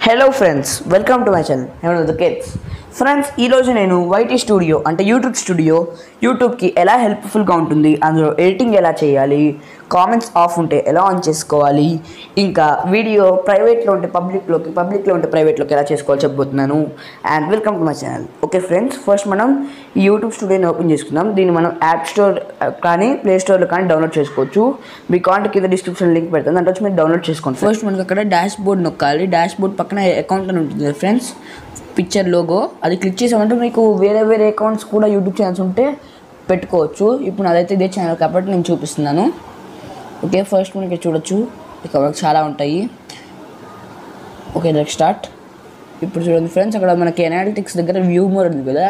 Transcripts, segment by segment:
Hello friends, welcome to my channel haven of the kids. Friends, ఈరోజు నేను YT studio అంటే యూట్యూబ్కి ఎలా హెల్ప్ఫుల్గా ఉంటుంది, అందులో ఎడిటింగ్ ఎలా చేయాలి, కామెంట్స్ ఆఫ్ ఉంటే ఎలా ఆన్ చేసుకోవాలి, ఇంకా వీడియో ప్రైవేట్లో ఉంటే పబ్లిక్లో ఉంటే ప్రైవేట్లోకి ఎలా చేసుకోవాలి చెప్పబోతున్నాను. And welcome to my channel. Okay friends, first మనం ఈ యూట్యూబ్ స్టూడియోని ఓపెన్ చేసుకుందాం. దీన్ని మనం యాప్ స్టోర్ కానీ ప్లే స్టోర్లో కానీ డౌన్లోడ్ చేసుకోవచ్చు. మీ కాంటాక్ట్ కింద డిస్క్రిప్షన్ లింక్ పెడతాను, దాంట్లో వచ్చి మీరు డౌన్లోడ్ చేసుకోండి. ఫస్ట్ మనకి అక్కడ డాష్ బోర్డ్ నొక్కాలి. డాష్ బోర్డ్ పక్కన అకౌంట్ అని ఉంటుంది ఫ్రెండ్స్, పిక్చర్ లోగో. అది క్లిక్ చేసామంటే మీకు వేరే అకౌంట్స్ కూడా యూట్యూబ్ ఛానల్స్ ఉంటే పెట్టుకోవచ్చు. ఇప్పుడు అదైతే ఇదే ఛానల్ కాబట్టి నేను చూపిస్తున్నాను. ఓకే, ఫస్ట్ మనకి చూడొచ్చు, ఇక్కడ చాలా ఉంటాయి. Okay, let's start. ఇప్పుడు చూడండి ఫ్రెండ్స్, అక్కడ మనకి ఎనాలిటిక్స్ దగ్గర వ్యూ మోర్ ఉంది కదా,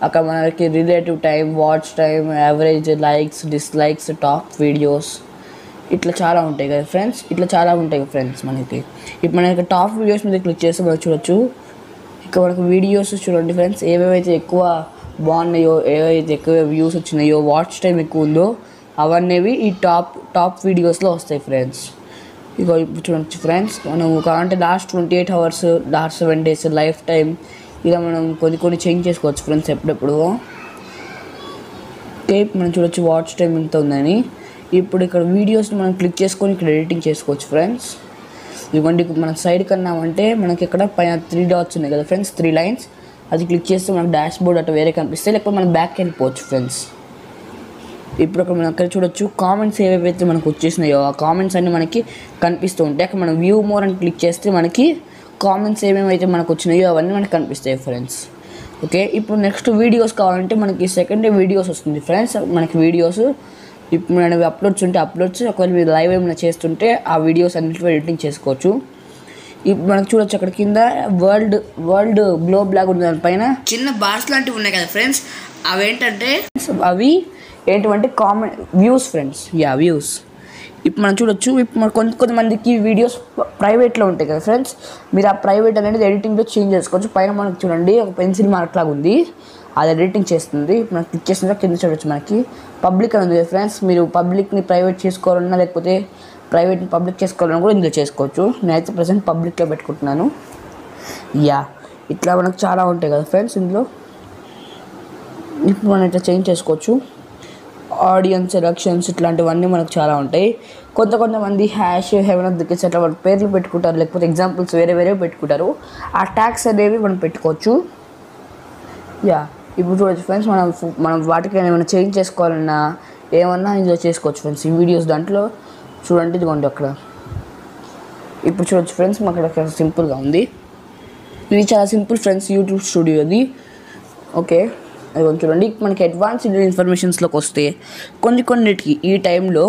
అక్కడ మనకి relative time, watch time, average, likes, dislikes, top videos, ఇట్లా చాలా ఉంటాయి కదా ఫ్రెండ్స్. ఇట్లా చాలా ఉంటాయి ఫ్రెండ్స్ మనకి. ఇప్పుడు మనకి టాప్ వీడియోస్ మీద క్లిక్ చేస్తే మనం చూడొచ్చు, ఇక్కడ మనకు వీడియోస్ చూడండి ఫ్రెండ్స్, ఏవేవైతే ఎక్కువ బాగున్నాయో, ఏవైతే ఎక్కువ వ్యూస్ వచ్చినాయో, వాచ్ టైం ఎక్కువ ఉందో అవన్నీ ఈ టాప్ వీడియోస్లో వస్తాయి ఫ్రెండ్స్. ఇక ఇప్పుడు చూడొచ్చు ఫ్రెండ్స్, మనం కావాలంటే last 28 hours, last 7 days, life time, ఇలా మనం కొన్ని చేంజ్ చేసుకోవచ్చు ఫ్రెండ్స్ ఎప్పుడెప్పుడు. ఓకే, మనం చూడొచ్చు వాచ్ టైం ఎంత ఉందని. ఇప్పుడు ఇక్కడ వీడియోస్ని మనం క్లిక్ చేసుకొని ఇక్కడ ఎడిటింగ్ చేసుకోవచ్చు ఫ్రెండ్స్. ఇదిగోండి, మనం సైడ్ కన్నామంటే మనకి ఇక్కడ పైన 3 dots ఉన్నాయి కదా ఫ్రెండ్స్, 3 lines. అది క్లిక్ చేస్తే మనకు డాష్ బోర్డ్ అట్లా వేరే కనిపిస్తే, లేకపోతే మనం బ్యాక్కి వెళ్ళిపోవచ్చు ఫ్రెండ్స్. ఇప్పుడు అక్కడ మనం అక్కడ చూడొచ్చు, కామెంట్స్ ఏవైతే మనకు వచ్చేసినాయో ఆ కామెంట్స్ అన్నీ మనకి కనిపిస్తూ ఉంటాయి. అక్కడ మనం వ్యూ మోర్ అని క్లిక్ చేస్తే మనకి కామెంట్స్ ఏమేమైతే మనకు వచ్చినాయో అవన్నీ మనకి కనిపిస్తాయి ఫ్రెండ్స్. ఓకే, ఇప్పుడు నెక్స్ట్ వీడియోస్ కావాలంటే మనకి సెకండ్ వీడియోస్ వస్తుంది ఫ్రెండ్స్. మనకి వీడియోస్ ఇప్పుడు మనం అప్లోడ్స్ ఉంటే అప్లోడ్స్, ఒకవేళ మీరు లైవ్ ఏమైనా చేస్తుంటే ఆ వీడియోస్ అన్నింటిలో ఎడిటింగ్ చేసుకోవచ్చు. ఇప్పుడు మనకు చూడొచ్చు, అక్కడ కింద వరల్డ్ గ్లోబ్ లాగా ఉంది, దానిపైన చిన్న బార్స్ లాంటివి ఉన్నాయి కదా ఫ్రెండ్స్. అవి ఏంటంటే కామెంట్ వ్యూస్ ఫ్రెండ్స్. వ్యూస్. ఇప్పుడు మనం చూడొచ్చు, ఇప్పుడు మన కొంతమందికి వీడియోస్ ప్రైవేట్లో ఉంటాయి కదా ఫ్రెండ్స్. మీరు ఆ ప్రైవేట్ అనేది ఎడిటింగ్లో చేంజ్ చేసుకోవచ్చు. పైన మనకు చూడండి ఒక పెన్సిల్ మార్క్ లాగా ఉంది, అది ఎడిటింగ్ చేస్తుంది. ఇప్పుడు మనం క్లిక్ చేసిన కింద చూడొచ్చు మనకి పబ్లిక్ అని ఉంది కదా ఫ్రెండ్స్. మీరు పబ్లిక్ని ప్రైవేట్ చేసుకోవాలన్నా లేకపోతే ప్రైవేట్ని పబ్లిక్ చేసుకోవాలన్నా కూడా ఇందులో చేసుకోవచ్చు. నేనైతే ప్రజెంట్ పబ్లిక్లో పెట్టుకుంటున్నాను. ఇట్లా మనకు చాలా ఉంటాయి కదా ఫ్రెండ్స్ ఇందులో. ఇప్పుడు మనం ఇట్లా చేంజ్ చేసుకోవచ్చు. ఆడియన్స్, ఎలక్షన్స్, ఇట్లాంటివన్నీ మనకు చాలా ఉంటాయి. కొంతమంది hash, haven of the kids అట్లా వాళ్ళ పేర్లు పెట్టుకుంటారు, లేకపోతే ఎగ్జాంపుల్స్ వేరే పెట్టుకుంటారు. ఆ ట్యాగ్స్ అనేవి మనం పెట్టుకోవచ్చు. ఇప్పుడు చూడొచ్చు ఫ్రెండ్స్, మనం వాటికి ఏమైనా చేంజ్ చేసుకోవాలన్నా ఏమన్నా ఇందులో చేసుకోవచ్చు ఫ్రెండ్స్. ఈ వీడియోస్ దాంట్లో చూడండి, ఇదిగోండి అక్కడ. ఇప్పుడు చూడొచ్చు ఫ్రెండ్స్, మాకు అక్కడ సింపుల్గా ఉంది. ఇది చాలా సింపుల్ ఫ్రెండ్స్, యూట్యూబ్ స్టూడియోది. ఓకే, అది కొంచెం చూడండి. మనకి అడ్వాన్స్డ్ ఇన్ఫర్మేషన్స్లోకి వస్తే కొన్నిటికి ఈ టైంలో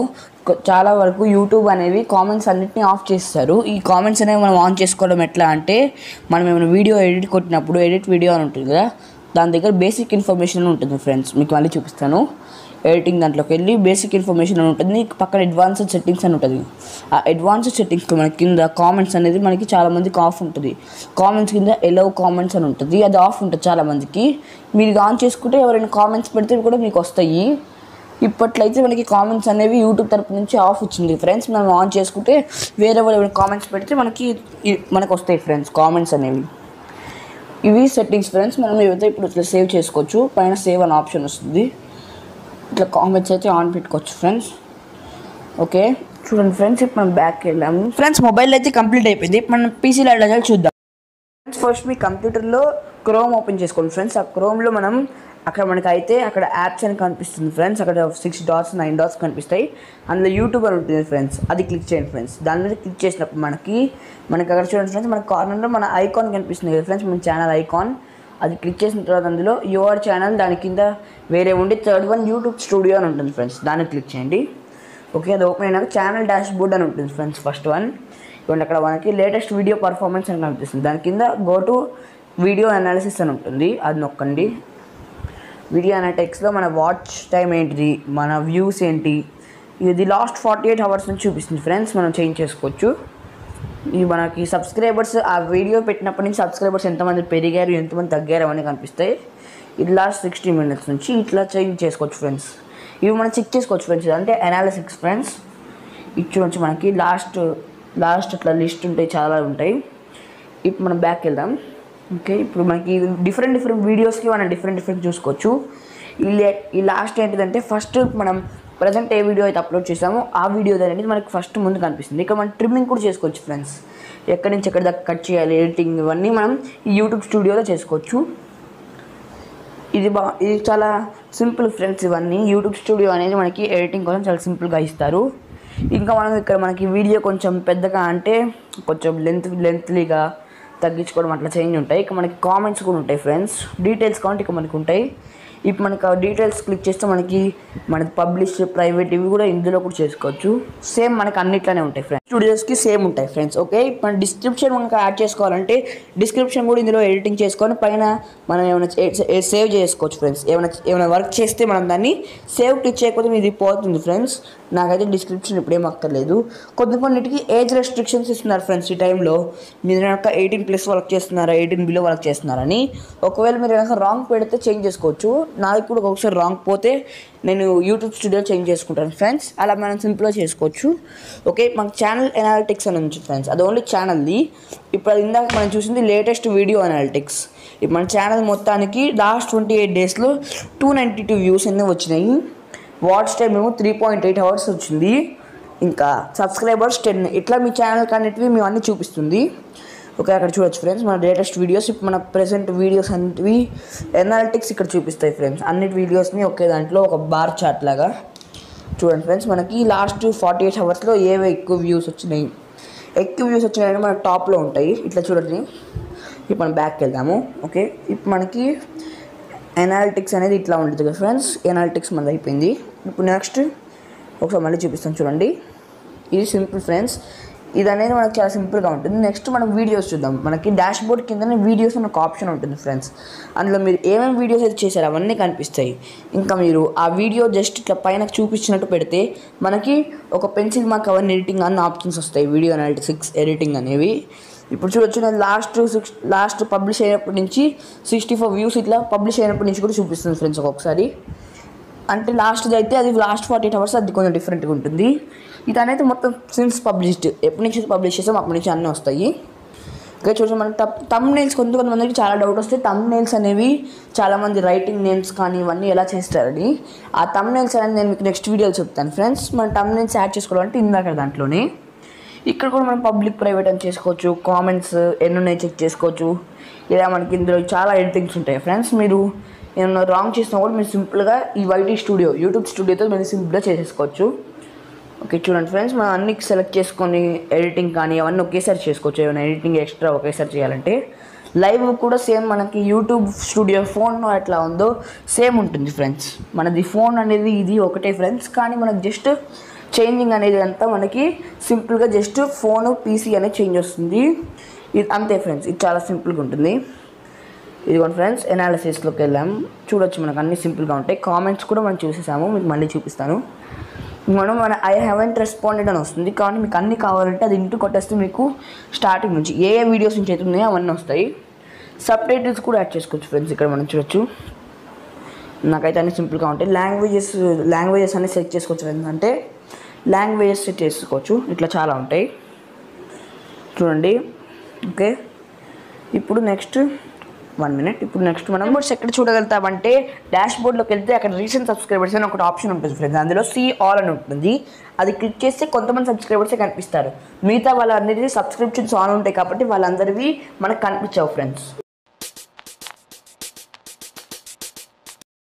చాలా వరకు యూట్యూబ్ అనేవి కామెంట్స్ అన్నిటిని ఆఫ్ చేస్తారు. ఈ కామెంట్స్ అనేవి మనం ఆన్ చేసుకోవడం ఎట్లా అంటే, మనం ఏమైనా వీడియో ఎడిట్ కొట్టినప్పుడు ఎడిట్ వీడియో అని ఉంటుంది కదా, దాని దగ్గర బేసిక్ ఇన్ఫర్మేషన్ ఉంటుంది ఫ్రెండ్స్. మీకు మళ్ళీ చూపిస్తాను. ఎడిటింగ్ దాంట్లోకి వెళ్ళి బేసిక్ ఇన్ఫర్మేషన్ అని ఉంటుంది, పక్కన అడ్వాన్స్డ్ సెట్టింగ్స్ అని ఉంటుంది. ఆ అడ్వాన్స్డ్ సెట్టింగ్స్లో మనకి కింద కామెంట్స్ అనేది మనకి చాలామందికి ఆఫ్ ఉంటుంది. కామెంట్స్ కింద ఎలౌ కామెంట్స్ అని ఉంటుంది, అది ఆఫ్ ఉంటుంది చాలామందికి. మీరు ఆన్ చేసుకుంటే ఎవరైనా కామెంట్స్ పెడితే కూడా మీకు వస్తాయి. ఇప్పట్లయితే మనకి కామెంట్స్ అనేవి యూట్యూబ్ తరపు నుంచి ఆఫ్ వచ్చింది ఫ్రెండ్స్. మనం ఆన్ చేసుకుంటే వేరే వాళ్ళు ఎవరైనా కామెంట్స్ పెడితే మనకు వస్తాయి ఫ్రెండ్స్ కామెంట్స్ అనేవి. ఇవి సెట్టింగ్స్ ఫ్రెండ్స్. మనం ఏవైతే ఇప్పుడు ఇట్లా సేవ్ చేసుకోవచ్చు, పైన సేవ్ అనే ఆప్షన్ వస్తుంది. ఇట్లా కామెంట్స్ అయితే ఆన్ పెట్టుకోవచ్చు ఫ్రెండ్స్. ఓకే, చూడండి ఫ్రెండ్స్, ఇప్పుడు మనం బ్యాక్కి వెళ్ళాము ఫ్రెండ్స్. మొబైల్ అయితే కంప్లీట్ అయిపోయింది. ఇప్పుడు మనం పీసీలో అలా చూద్దాం ఫ్రెండ్స్. ఫస్ట్ మీ కంప్యూటర్లో క్రోమ్ ఓపెన్ చేసుకోండి ఫ్రెండ్స్. ఆ క్రోమ్లో అక్కడ యాప్స్ అని కనిపిస్తుంది ఫ్రెండ్స్. అక్కడ 6 dots 9 dots కనిపిస్తాయి. అందులో యూట్యూబ్ అని ఉంటుంది ఫ్రెండ్స్, అది క్లిక్ చేయండి ఫ్రెండ్స్. దాని మీద క్లిక్ చేసినప్పుడు మనకి అక్కడ చూడండి ఫ్రెండ్స్, మన కార్నర్లో మన ఐకాన్ కనిపిస్తుంది కదా ఫ్రెండ్స్, మన ఛానల్ ఐకాన్. అది క్లిక్ చేసిన తర్వాత అందులో యువర్ ఛానల్, దాని కింద వేరే ఉండి థర్డ్ వన్ యూట్యూబ్ స్టూడియో అని ఉంటుంది ఫ్రెండ్స్, దాన్ని క్లిక్ చేయండి. ఓకే, అది ఓపెన్ అయినాక ఛానల్ డాష్ బోర్డ్ అని ఉంటుంది ఫ్రెండ్స్, ఫస్ట్ వన్. ఇవ్వండి, అక్కడ మనకి లేటెస్ట్ వీడియో పర్ఫార్మెన్స్ అని కనిపిస్తుంది. దాని కింద గో టు వీడియో అనాలిసిస్ అని ఉంటుంది, అది నొక్కండి. వీడియో అనలిటిక్స్లో మన వాచ్ టైం ఏంటిది, మన వ్యూస్ ఏంటి, ఇది లాస్ట్ 48 hours నుంచి చూపిస్తుంది ఫ్రెండ్స్. మనం చేంజ్ చేసుకోవచ్చు. ఇది మనకి సబ్స్క్రైబర్స్, ఆ వీడియో పెట్టినప్పటి నుంచి సబ్స్క్రైబర్స్ ఎంతమంది పెరిగారు, ఎంతమంది తగ్గారు అవన్నీ కనిపిస్తాయి. ఇది లాస్ట్ 60 minutes నుంచి ఇట్లా చేంజ్ చేసుకోవచ్చు ఫ్రెండ్స్. ఇవి మనం చెక్ చేసుకోవచ్చు ఫ్రెండ్స్, అంటే అనాలిసిక్స్ ఫ్రెండ్స్. ఇది చూడొచ్చు మనకి లాస్ట్ అట్లా లిస్ట్ ఉంటాయి, చాలా ఉంటాయి. ఇప్పుడు మనం బ్యాక్ వెళ్దాం. ఓకే, ఇప్పుడు మనకి డిఫరెంట్ వీడియోస్కి మనం డిఫరెంట్ చూసుకోవచ్చు. ఈ లాస్ట్ ఏంటిదంటే ఫస్ట్ మనం ప్రజెంట్ ఏ వీడియో అయితే అప్లోడ్ చేసామో ఆ వీడియో అనేది మనకి ఫస్ట్ ముందు కనిపిస్తుంది. ఇక్కడ మనం ట్రిమ్మింగ్ కూడా చేసుకోవచ్చు ఫ్రెండ్స్. ఎక్కడి నుంచి ఎక్కడి దాకా కట్ చేయాలి, ఎడిటింగ్ ఇవన్నీ మనం ఈ యూట్యూబ్ స్టూడియోలో చేసుకోవచ్చు. ఇది చాలా సింపుల్ ఫ్రెండ్స్. ఇవన్నీ యూట్యూబ్ స్టూడియో అనేది మనకి ఎడిటింగ్ కోసం చాలా సింపుల్గా ఇస్తారు. ఇంకా మనం ఇక్కడ మనకి వీడియో కొంచెం పెద్దగా అంటే కొంచెం లెంత్లీగా తగ్గించుకోవడం అట్లా చేంజ్ ఉంటాయి. ఇక మనకి కామెంట్స్ కూడా ఉంటాయి ఫ్రెండ్స్. డీటెయిల్స్ కావాలంటే ఇక మనకి ఉంటాయి. ఇప్పుడు మనకి ఆ డీటెయిల్స్ క్లిక్ చేస్తే మనకి పబ్లిష్, ప్రైవేట్ ఇవి కూడా ఇందులో కూడా చేసుకోవచ్చు. సేమ్ మనకి అన్నిట్లోనే ఉంటాయి ఫ్రెండ్స్. స్టూడియోస్కి సేమ్ ఉంటాయి ఫ్రెండ్స్. ఓకే, మన డిస్క్రిప్షన్ మనకి యాడ్ చేసుకోవాలంటే డిస్క్రిప్షన్ కూడా ఇందులో ఎడిటింగ్ చేసుకొని పైన మనం ఏమైనా సేవ్ చేసుకోవచ్చు ఫ్రెండ్స్. ఏమైనా వర్క్ చేస్తే మనం దాన్ని సేవ్ క్లిక్ చేయకపోతే ఇది పోతుంది ఫ్రెండ్స్. నాకైతే డిస్క్రిప్షన్ ఇప్పుడు ఏం అక్కర్లేదు. కొన్నిటికి ఏజ్ రెస్ట్రిక్షన్స్ ఇస్తున్నారు ఫ్రెండ్స్. ఈ టైంలో మీరు కనుక 18+ వర్క్ చేస్తున్నారా, 18 బిలో వర్క్ చేస్తున్నారని. ఒకవేళ మీరు కనుక రాంగ్ పెడితే చేంజ్ చేసుకోవచ్చు. నాకు కూడా ఒకసారి రాంగ్ పోతే నేను యూట్యూబ్ స్టూడియో చేంజ్ చేసుకుంటాను ఫ్రెండ్స్. అలా మనం సింపుల్గా చేసుకోవచ్చు. ఓకే, మనకు ఛానల్ అనాలిటిక్స్ అని ఉంది ఫ్రెండ్స్. అది ఓన్లీ ఛానల్ది. ఇప్పుడు అది ఇందాక మనం చూసింది లేటెస్ట్ వీడియో అనాలిటిక్స్. ఇప్పుడు మన ఛానల్ మొత్తానికి లాస్ట్ 28 డేస్లో 292 వ్యూస్ అన్నీ వచ్చినాయి. వాచ్ టైం ఏమో 3.8 అవర్స్ వచ్చింది. ఇంకా సబ్స్క్రైబర్స్ 10. ఇట్లా మీ ఛానల్ అన్నిటివి మేము అన్నీ చూపిస్తుంది. ఓకే, అక్కడ చూడొచ్చు ఫ్రెండ్స్ మన లేటెస్ట్ వీడియోస్. ఇప్పుడు మన ప్రెసెంట్ వీడియోస్ అన్నిటివి ఎనాలిటిక్స్ ఇక్కడ చూపిస్తాయి ఫ్రెండ్స్. అన్ని వీడియోస్ని ఒకే దాంట్లో ఒక బార్ చార్ట్ లాగా చూడండి ఫ్రెండ్స్. మనకి లాస్ట్ 48 అవర్స్లో ఏవే ఎక్కువ వ్యూస్ వచ్చినాయి అంటే మన టాప్లో ఉంటాయి. ఇట్లా చూడండి. ఇప్పుడు మనం బ్యాక్కి వెళ్దాము. ఓకే, ఇప్పుడు మనకి ఎనాలిటిక్స్ అనేది ఇట్లా ఉంటుంది కదా ఫ్రెండ్స్. ఎనాలిటిక్స్ మనది అయిపోయింది. ఇప్పుడు నెక్స్ట్ ఒకసారి మళ్ళీ చూపిస్తాను చూడండి. ఇది సింపుల్ ఫ్రెండ్స్. ఇది అనేది మనకి చాలా సింపుల్గా ఉంటుంది. నెక్స్ట్ మనం వీడియోస్ చూద్దాం. మనకి డాష్ బోర్డ్ కిందనే వీడియోస్ అని ఒక ఆప్షన్ ఉంటుంది ఫ్రెండ్స్. అందులో మీరు ఏమేమి వీడియోస్ అయితే చేశారో అవన్నీ కనిపిస్తాయి. ఇంకా మీరు ఆ వీడియో జస్ట్ ఇట్లా పైన చూపించినట్టు పెడితే మనకి ఒక పెన్సిల్ మార్క్ అవన్నీ ఎడిటింగ్ అన్న ఆప్షన్స్ వస్తాయి. వీడియో అనాలిటిక్స్ ఎడిటింగ్ అనేవి. ఇప్పుడు చూడొచ్చు, నేను లాస్ట్ పబ్లిష్ అయినప్పటి నుంచి 64 వ్యూస్ ఇట్లా పబ్లిష్ అయినప్పటి నుంచి కూడా చూపిస్తుంది ఫ్రెండ్స్. ఒక్కొక్కసారి అంటే లాస్ట్ది అయితే అది లాస్ట్ 48 అవర్స్ అది కొంచెం డిఫరెంట్గా ఉంటుంది. ఇది అనేది మొత్తం సిన్స్ పబ్లిష్డ్ ఎప్పటి నుంచి పబ్లిష్ చేసాం అప్పటి నుంచి అన్నీ వస్తాయి. ఇంకా చూడండి, మన థంబ్నెయిల్స్ కొంతమందికి చాలా డౌట్ వస్తాయి. థంబ్నెయిల్స్ అనేవి చాలామంది రైటింగ్ నేమ్స్ కానీ ఇవన్నీ ఎలా చేస్తారని. ఆ థంబ్నెయిల్స్ అనేది నేను మీకు నెక్స్ట్ వీడియోలో చెప్తాను ఫ్రెండ్స్. మన థంబ్నెయిల్స్ యాడ్ చేసుకోవాలంటే ఇందాక దాంట్లోనే ఇక్కడ కూడా మనం పబ్లిక్, ప్రైవేట్ అని చేసుకోవచ్చు. కామెంట్స్ ఎన్ని ఉన్నాయి చెక్ చేసుకోవచ్చు. ఇలా మనకి ఇందులో చాలా ఎడిటింగ్స్ ఉంటాయి ఫ్రెండ్స్. మీరు ఏమన్నా రాంగ్ చేసినా కూడా మీరు సింపుల్గా ఈ వైటీ స్టూడియో యూట్యూబ్ స్టూడియోతో మీరు సింపుల్గా చేసేసుకోవచ్చు. ఓకే, చూడండి ఫ్రెండ్స్, మనం అన్ని సెలెక్ట్ చేసుకొని ఎడిటింగ్ కానీ అవన్నీ ఒకేసారి చేసుకోవచ్చు. ఏమైనా ఎడిటింగ్ ఎక్స్ట్రా ఒకేసారి చేయాలంటే. లైవ్ కూడా సేమ్ మనకి యూట్యూబ్ స్టూడియో ఫోన్లో ఎట్లా ఉందో సేమ్ ఉంటుంది ఫ్రెండ్స్. మనది ఫోన్ అనేది ఇది ఒకటే ఫ్రెండ్స్. కానీ మనకు జస్ట్ చేంజింగ్ అనేది అంతా మనకి సింపుల్గా జస్ట్ ఫోను, పీసీ అనేది చేంజ్ వస్తుంది. ఇది అంతే ఫ్రెండ్స్. ఇది చాలా సింపుల్గా ఉంటుంది. ఇదిగోండి ఫ్రెండ్స్, ఎనాలిసిస్లోకి వెళ్ళాం. చూడొచ్చు మనకు అన్నీ సింపుల్గా ఉంటాయి. కామెంట్స్ కూడా మనం చూసేసాము. మీకు మళ్ళీ చూపిస్తాను. మన ఐ హ్యావెంట్ రెస్పాండెడ్ అని వస్తుంది. కానీ మీకు అన్నీ కావాలంటే అది ఇంటూ కొట్టేస్తే మీకు స్టార్టింగ్ నుంచి ఏ వీడియోస్ నుంచి అయితే ఉన్నాయో అవన్నీ వస్తాయి. సబ్ టైటిల్స్ కూడా యాడ్ చేసుకోవచ్చు ఫ్రెండ్స్. ఇక్కడ మనం చూడొచ్చు. నాకైతే అన్నీ సింపుల్గా ఉంటాయి. లాంగ్వేజెస్ అన్నీ సెట్ చేసుకోవచ్చు. ఎందుకంటే లాంగ్వేజెస్ సెట్ చేసుకోవచ్చు. ఇట్లా చాలా ఉంటాయి చూడండి. ఓకే, ఇప్పుడు నెక్స్ట్ 1 మినిట్. ఇప్పుడు నెక్స్ట్ మనం ఎక్కడ చూడగలుగుతామంటే డాష్ బోర్డ్లోకి వెళ్తే అక్కడ రీసెంట్ సబ్స్క్రైబర్స్ అని ఒకటి ఆప్షన్ ఉంటుంది ఫ్రెండ్స్. అందులో సీ ఆల్ అని ఉంటుంది. అది క్లిక్ చేస్తే కొంతమంది సబ్స్క్రైబర్సే కనిపిస్తారు. మిగతా వాళ్ళందరికీ సబ్స్క్రిప్షన్స్ ఆన్ ఉంటాయి కాబట్టి వాళ్ళందరివి మనకు కనిపించవు ఫ్రెండ్స్.